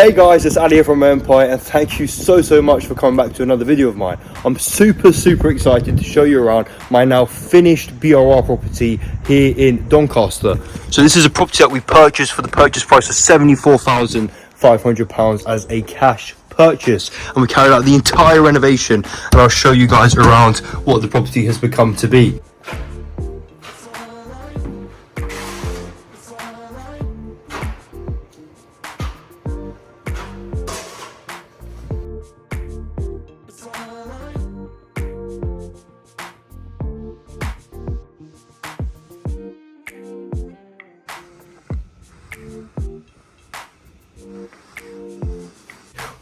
Hey guys, it's Ali here from Empire, and thank you so much for coming back to another video of mine. I'm super excited to show you around my now finished BRR property here in Doncaster. So this is a property that we purchased for the purchase price of £74,500 as a cash purchase, and we carried out the entire renovation, and I'll show you guys around what the property has become to be.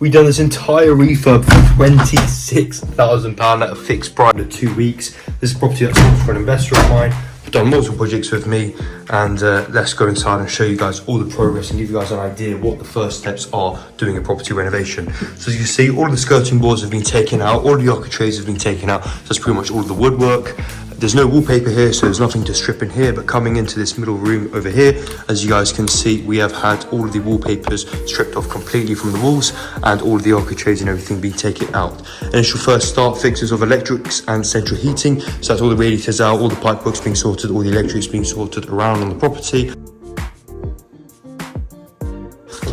We've done this entire refurb for £26,000 at a fixed price of 2 weeks. This is a property that's sold for an investor of mine. We've done multiple projects with me, and let's go inside and show you guys all the progress and give you guys an idea of what the first steps are doing a property renovation. So as you can see, all of the skirting boards have been taken out, all of the architraves have been taken out, so that's pretty much all of the woodwork. There's no wallpaper here, so there's nothing to strip in here, but coming into this middle room over here, as you guys can see, we have had all of the wallpapers stripped off completely from the walls, and all of the architraves and everything being taken out. Initial first start fixes of electrics and central heating, so that's all the radiators out, all the pipe works being sorted, all the electrics being sorted around on the property.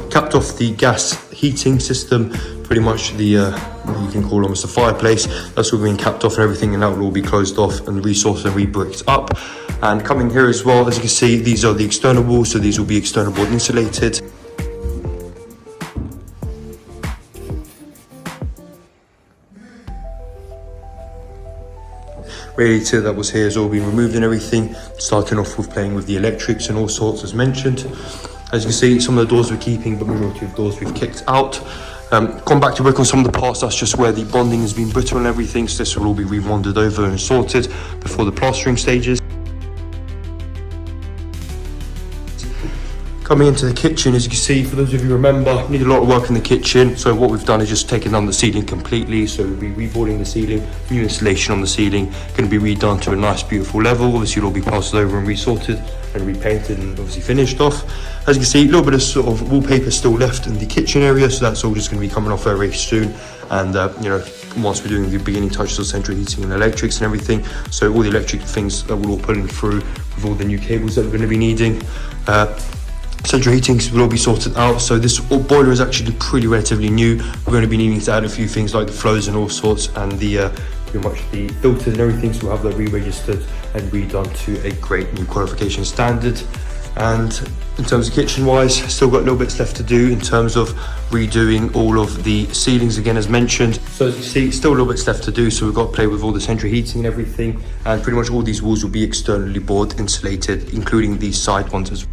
Capped off the gas heating system, pretty much the you can call almost a fireplace. That's all being capped off and everything, and that will all be closed off and resourced and rebricked up. And coming here as well, as you can see, these are the external walls, so these will be external board insulated. Radiator that was here has all been removed and everything, starting off with playing with the electrics and all sorts as mentioned. As you can see, some of the doors we're keeping, but majority of the doors we've kicked out. Gone back to work on some of the parts, that's just where the bonding has been brittle and everything, so this will all be rebonded over and sorted before the plastering stages. Coming into the kitchen, as you can see, for those of you who remember, need a lot of work in the kitchen, so what we've done is just taken down the ceiling completely, so we'll be reboarding the ceiling, new installation on the ceiling, going to be redone to a nice beautiful level. Obviously it'll all be plastered over and resorted and repainted and obviously finished off. As you can see, a little bit of sort of wallpaper still left in the kitchen area, so that's all just going to be coming off very soon. And you know, once we're doing the beginning touches of central heating and electrics and everything, so all the electric things that we're all pulling through with all the new cables that we're going to be needing. Central heating will all be sorted out, so this boiler is actually pretty relatively new. We're going to be needing to add a few things like the flows and all sorts, and the pretty much the filters and everything, so we'll have that re-registered and redone to a great new qualification standard. And in terms of kitchen wise, still got little bits left to do in terms of redoing all of the ceilings again as mentioned. So as you see, still little bits left to do, so we've got to play with all the central heating and everything, and pretty much all these walls will be externally board insulated, including these side ones as well.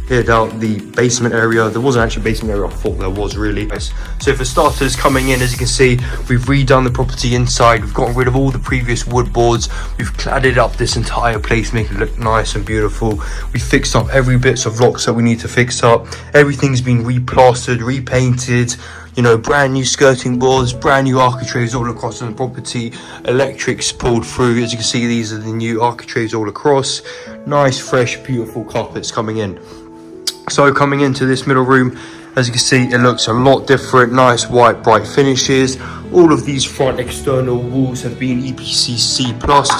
Cleared out the basement area. There wasn't actually a basement area, I thought there was really. So for starters, coming in, as you can see, we've redone the property inside. We've gotten rid of all the previous wood boards. We've cladded up this entire place, making it look nice and beautiful. We fixed up every bits of rocks that we need to fix up. Everything's been replastered, repainted. You know, brand new skirting boards, brand new architraves all across the property, electrics pulled through. As you can see, these are the new architraves all across. Nice, fresh, beautiful carpets coming in. So coming into this middle room, As you can see, it looks a lot different. Nice white bright finishes. All of these front external walls have been EPC C+,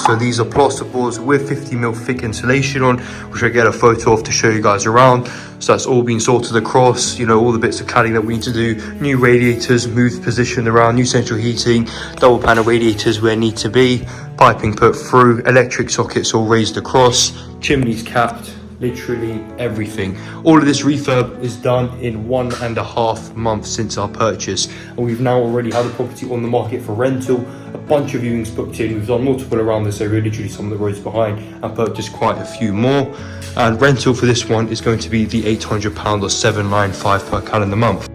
so these are plasterboards with 50mm thick insulation on, which I get a photo of to show you guys around. So that's all been sorted across, you know, all the bits of cladding that we need to do. New radiators moved positioned around, new central heating, double panel radiators where need to be, piping put through, electric sockets all raised across, chimneys capped, literally everything. All of this refurb is done in 1.5 months since our purchase, and we've now already had the property on the market for rental. A bunch of viewings booked in. We've done multiple around this area, literally some of the roads behind, and purchased quite a few more. And rental for this one is going to be the £800 or £795 per calendar month.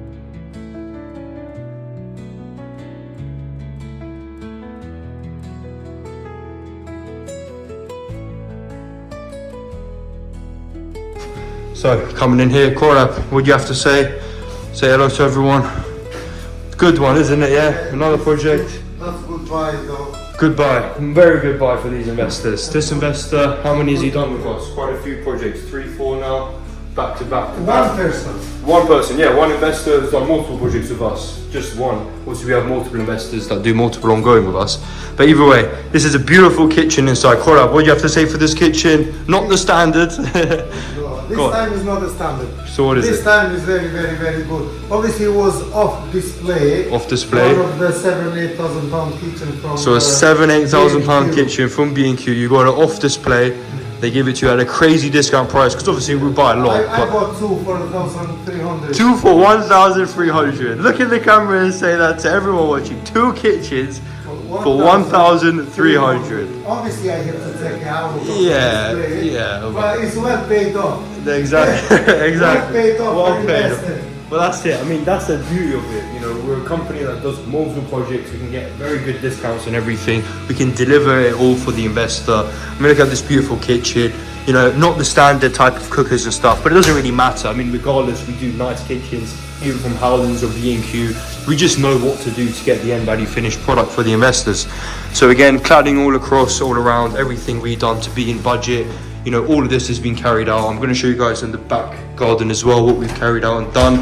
So, coming in here, Corab, what do you have to say? Say hello to everyone. Good one, isn't it? Yeah, another project. That's goodbye though. Goodbye, very good buy for these investors. This investor, how many has he done with us? Quite a few projects, 3, 4 now, back to back to back. One person. One person, yeah, one investor has done multiple projects with us, just one. Also, we have multiple investors that do multiple ongoing with us. But either way, this is a beautiful kitchen inside. Corab, what do you have to say for this kitchen? Not the standard. This time is not a standard. So what is this it? time is very, very, very good. Obviously, it was off display. Off display. One of the £7,000-8,000 kitchen from. So a £7,000-8,000 B&Q. kitchen from B&Q. You got it off display. They give it to you at a crazy discount price because obviously we buy a lot. I bought 2 for 1,300. 2 for 1,300. Look at the camera and say that to everyone watching. 2 kitchens for 1,300. Obviously, I have to take it out of Yeah, display, yeah. but it's well paid off. Exactly, exactly. Well paid off. Well paid off. Invested. Well, that's it. I mean, that's the beauty of it. You know, we're a company that does multiple projects. We can get very good discounts on everything. We can deliver it all for the investor. I mean, look at this beautiful kitchen. You know, not the standard type of cookers and stuff, but it doesn't really matter. I mean, regardless, we do nice kitchens, even from Howlands or B&Q. We just know what to do to get the end value finished product for the investors. So again, cladding all across, all around, everything redone to be in budget. You know, all of this has been carried out. I'm going to show you guys in the back garden as well what we've carried out and done.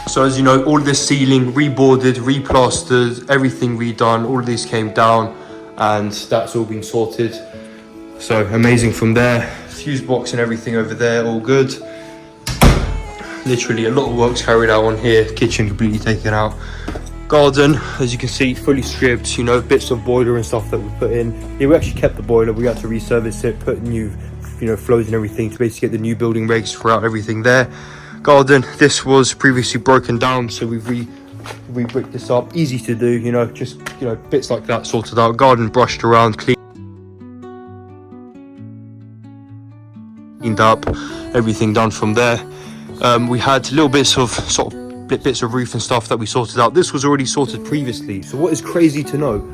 So as you know, all of this ceiling reboarded, replastered, everything redone. All of this came down and that's all been sorted. So amazing from there. Fuse box and everything over there, all good. Literally a lot of work's carried out on here. Kitchen completely taken out. Garden, as you can see, fully stripped. You know, bits of boiler and stuff that we put in. Yeah, we actually kept the boiler. We had to reservice it, put new, you know, flows and everything to basically get the new building regs throughout everything there. Garden, this was previously broken down, so we've re-bricked this up. Easy to do, you know, just, you know, bits like that sorted out. Garden brushed around, cleaned up, everything done from there. We had little bits of bits of roof and stuff that we sorted out. This was already sorted previously. So what is crazy to know,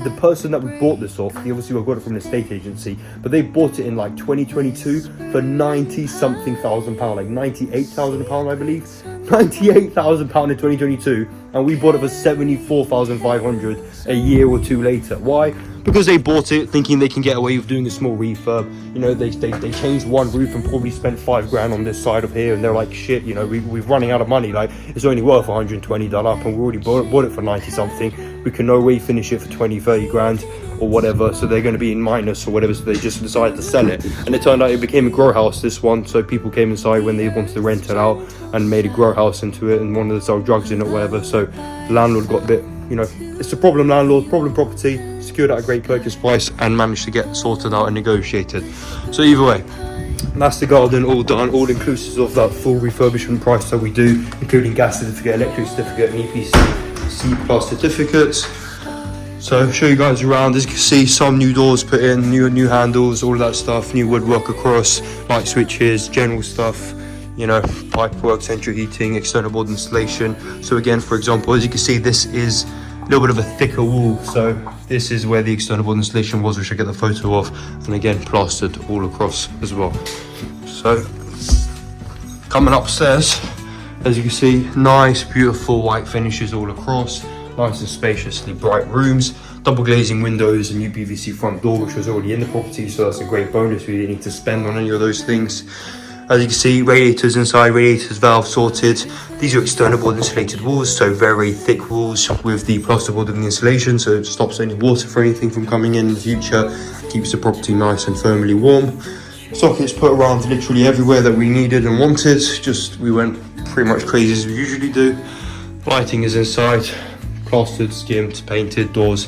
the person that we bought this off, obviously we got it from an estate agency, but they bought it in like 2022 for 90 something thousand pound, like 98,000 pound, I believe. 98,000 pound in 2022, and we bought it for 74,500 a year or two later. Why? Because they bought it thinking they can get away with doing a small refurb. You know, they changed one roof and probably spent 5 grand on this side of here, and they're like, shit, you know, we're running out of money. Like, it's only worth 120 done up, and we already bought it for 90 something. We can no way finish it for 20, 30 grand or whatever, so they're going to be in minus or whatever, so they just decided to sell it. And it turned out it became a grow house, this one, so people came inside when they wanted to rent it out and made a grow house into it and wanted to sell drugs in it or whatever. So the landlord got a bit, you know, it's a problem landlord, problem property, secured at a great purchase price and managed to get sorted out and negotiated. So either way, that's the garden all done, all inclusive of that full refurbishment price that we do, including gas certificate, electric certificate and EPC C+ certificates. So show you guys around. As you can see, some new doors put in, new handles, all of that stuff, new woodwork across, light switches, general stuff, you know, pipe work, central heating, external board installation. So again, for example, as you can see, this is a little bit of a thicker wall, so this is where the external board installation was, which I get the photo of, and again plastered all across as well. So coming upstairs, as you can see, nice beautiful white finishes all across, nice and spaciously bright rooms, double glazing windows and UPVC front door, which was already in the property, so that's a great bonus. We didn't need to spend on any of those things. As you can see, radiators inside, radiators, valve sorted. These are external board insulated walls, so very thick walls with the plasterboard in the insulation, so it stops any water for anything from coming in the future, keeps the property nice and firmly warm. Sockets put around literally everywhere that we needed and wanted, just we went pretty much crazy as we usually do. Lighting is inside, plastered, skimmed, painted, doors,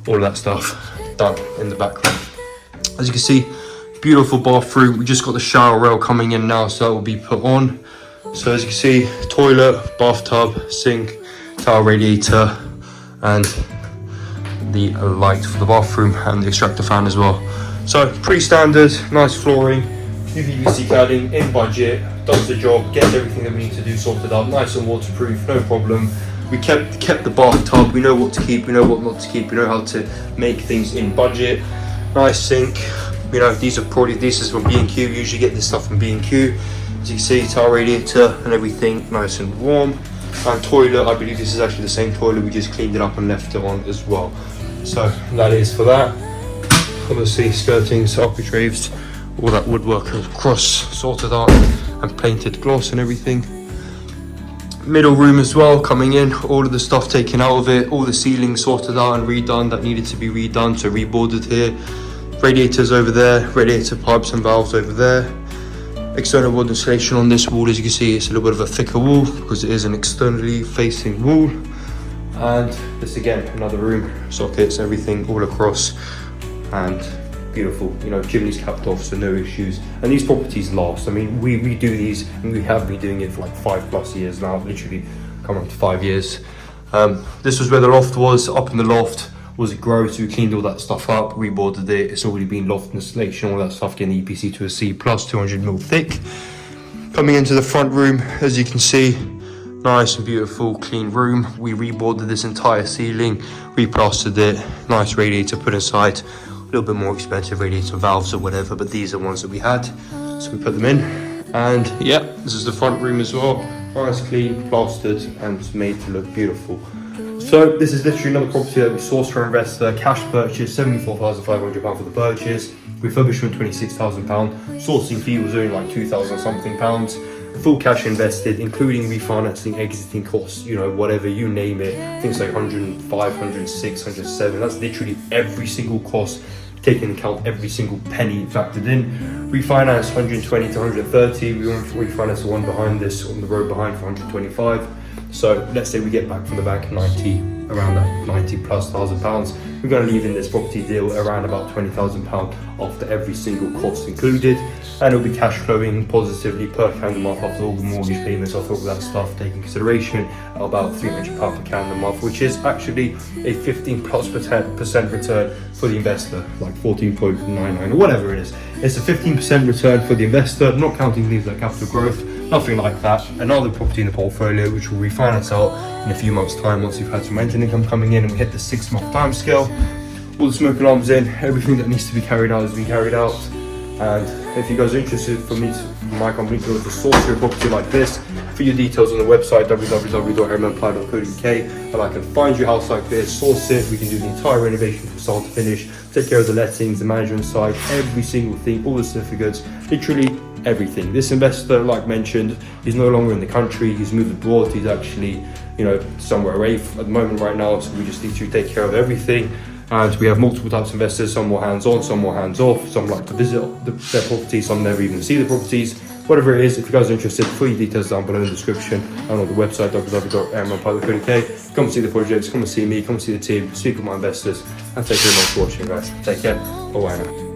all of that stuff done in the back room. As you can see, beautiful bathroom. We just got the shower rail coming in now, so that will be put on. So as you can see, toilet, bathtub, sink, towel radiator, and the light for the bathroom and the extractor fan as well. So pretty standard, nice flooring, UPVC cladding, in budget, does the job, gets everything that we need to do sorted out, nice and waterproof, no problem. We kept the bathtub, we know what to keep, we know what not to keep, we know how to make things in budget. Nice sink, you know, this is from B&Q, we usually get this stuff from B&Q. As you can see, towel radiator and everything nice and warm. And toilet, I believe this is actually the same toilet, we just cleaned it up and left it on as well. So that is for that. Obviously skirtings, architraves, all that woodwork across sorted out and painted gloss and everything. Middle room as well, coming in, all of the stuff taken out of it, all the ceilings sorted out and redone that needed to be redone, so reboarded here. Radiators over there, radiator pipes and valves over there. External wood insulation on this wall, as you can see, it's a little bit of a thicker wall because it is an externally facing wall. And this again, another room, sockets, everything all across, and beautiful, you know, chimneys capped off, so no issues. And these properties last. I mean, we do these and we have been doing it for like 5+ years now, literally coming up to 5 years. This was where the loft was. Up in the loft was a grow, so we cleaned all that stuff up, reboarded it. It's already been loft installation, all that stuff, getting the EPC to a C+, 200mm thick. Coming into the front room, as you can see, nice and beautiful, clean room. We reboarded this entire ceiling, replastered it, nice radiator put inside. A little bit more expensive radiator valves or whatever, but these are ones that we had, so we put them in. And yeah, this is the front room as well, nice, clean, plastered and made to look beautiful. So this is literally another property that we sourced for investor, cash purchase, £74,500 for the purchase, refurbishment £26,000, sourcing fee was only like £2,000 something, full cash invested, including refinancing, exiting costs, you know, whatever, you name it, things like 105, 106, 107, that's literally every single cost, taking into account every single penny factored in. Refinance 120 to 130, we want to refinance the one behind this, on the road behind, for 125. So let's say we get back from the bank 90, around that 90+ £1,000. We're going to leave in this property deal around about £20,000 after every single cost included, and it'll be cash flowing positively per calendar month after all the mortgage payments, after all that stuff taken into consideration, at about £300 per calendar month, which is actually a 15+% return for the investor, like 14.99 or whatever it is. It's a 15% return for the investor, not counting things like capital growth, nothing like that. Another property in the portfolio which will refinance out in a few months' time once we've had some rental income coming in and we hit the 6-month time scale. All the smoke alarms in, everything that needs to be carried out has been carried out. And if you guys are interested for my company to source your property like this, for your details on the website www.hermanply.co.uk, and I can find your house like this, source it, we can do the entire renovation from start to finish, take care of the lettings, the management side, every single thing, all the certificates, literally everything. This investor, like mentioned, is no longer in the country, he's moved abroad, he's actually, you know, somewhere away at the moment right now, so we just need to take care of everything. And we have multiple types of investors, some more hands-on, some more hands-off, some like to visit their properties, some never even see the properties. Whatever it is, if you guys are interested, full details down below in the description and on the website www.hermanply.co.uk. Come see the projects, come and see me, come see the team, speak with my investors, and thank you very much for watching, guys. Take care. Bye now.